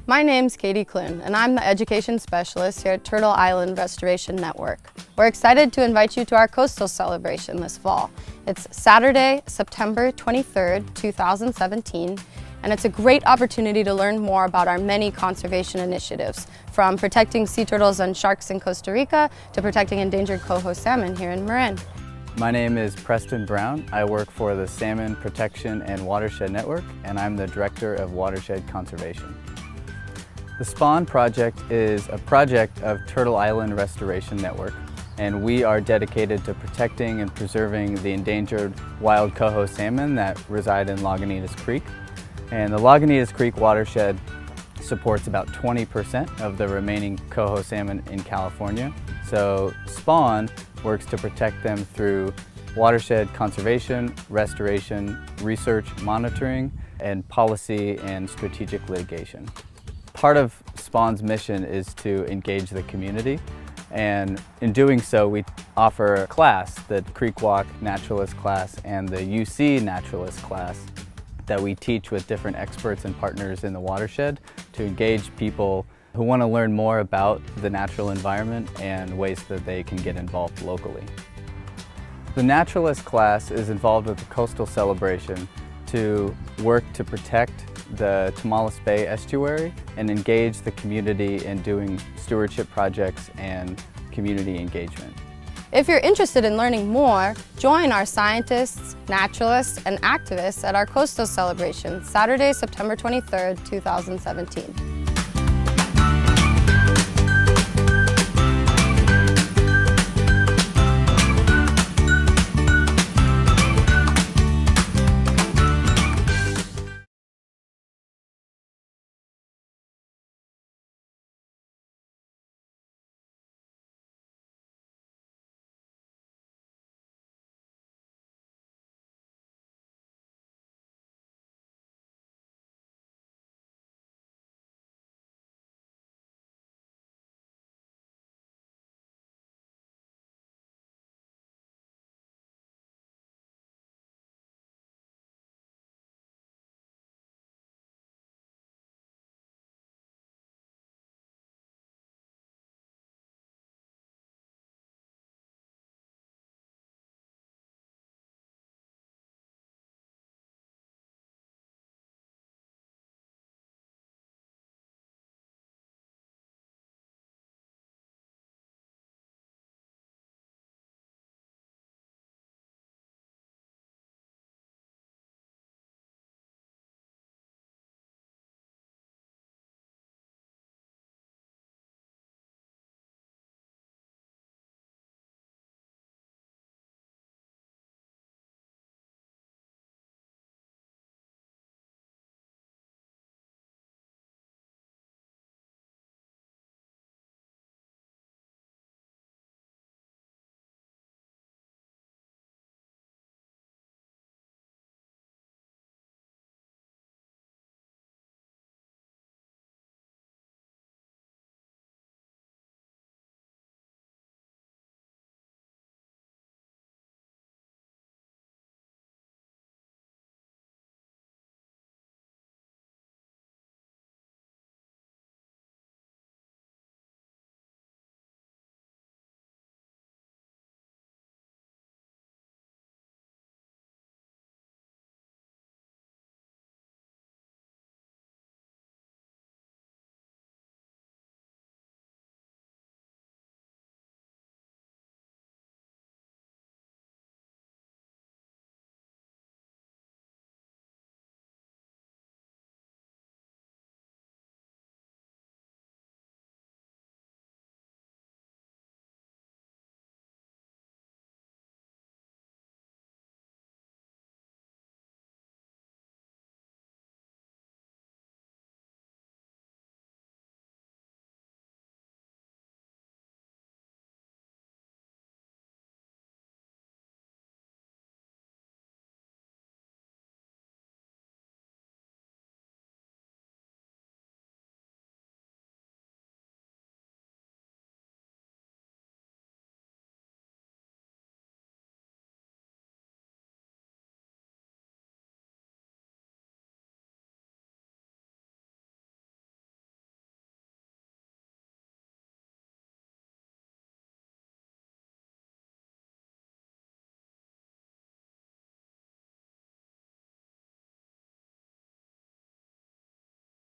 My name's Katie Clune, and I'm the Education Specialist here at Turtle Island Restoration Network. We're excited to invite you to our Coastal Celebration this fall. It's Saturday, September 23rd, 2017, and it's a great opportunity to learn more about our many conservation initiatives, from protecting sea turtles and sharks in Costa Rica to protecting endangered coho salmon here in Marin. My name is Preston Brown. I work for the Salmon Protection and Watershed Network, and I'm the Director of Watershed Conservation. The SPAWN project is a project of Turtle Island Restoration Network, and we are dedicated to protecting and preserving the endangered wild coho salmon that reside in Lagunitas Creek. And the Lagunitas Creek watershed supports about 20% of the remaining coho salmon in California. So SPAWN works to protect them through watershed conservation, restoration, research, monitoring, and policy and strategic litigation. Part of SPAWN's mission is to engage the community, and in doing so we offer a class, the Creek Walk Naturalist class and the UC Naturalist class, that we teach with different experts and partners in the watershed to engage people who want to learn more about the natural environment and ways that they can get involved locally. The Naturalist class is involved with the Costal Celebration to work to protect the Tomales Bay estuary and engage the community in doing stewardship projects and community engagement. If you're interested in learning more, join our scientists, naturalists, and activists at our Coastal Celebration, Saturday, September 23rd, 2017.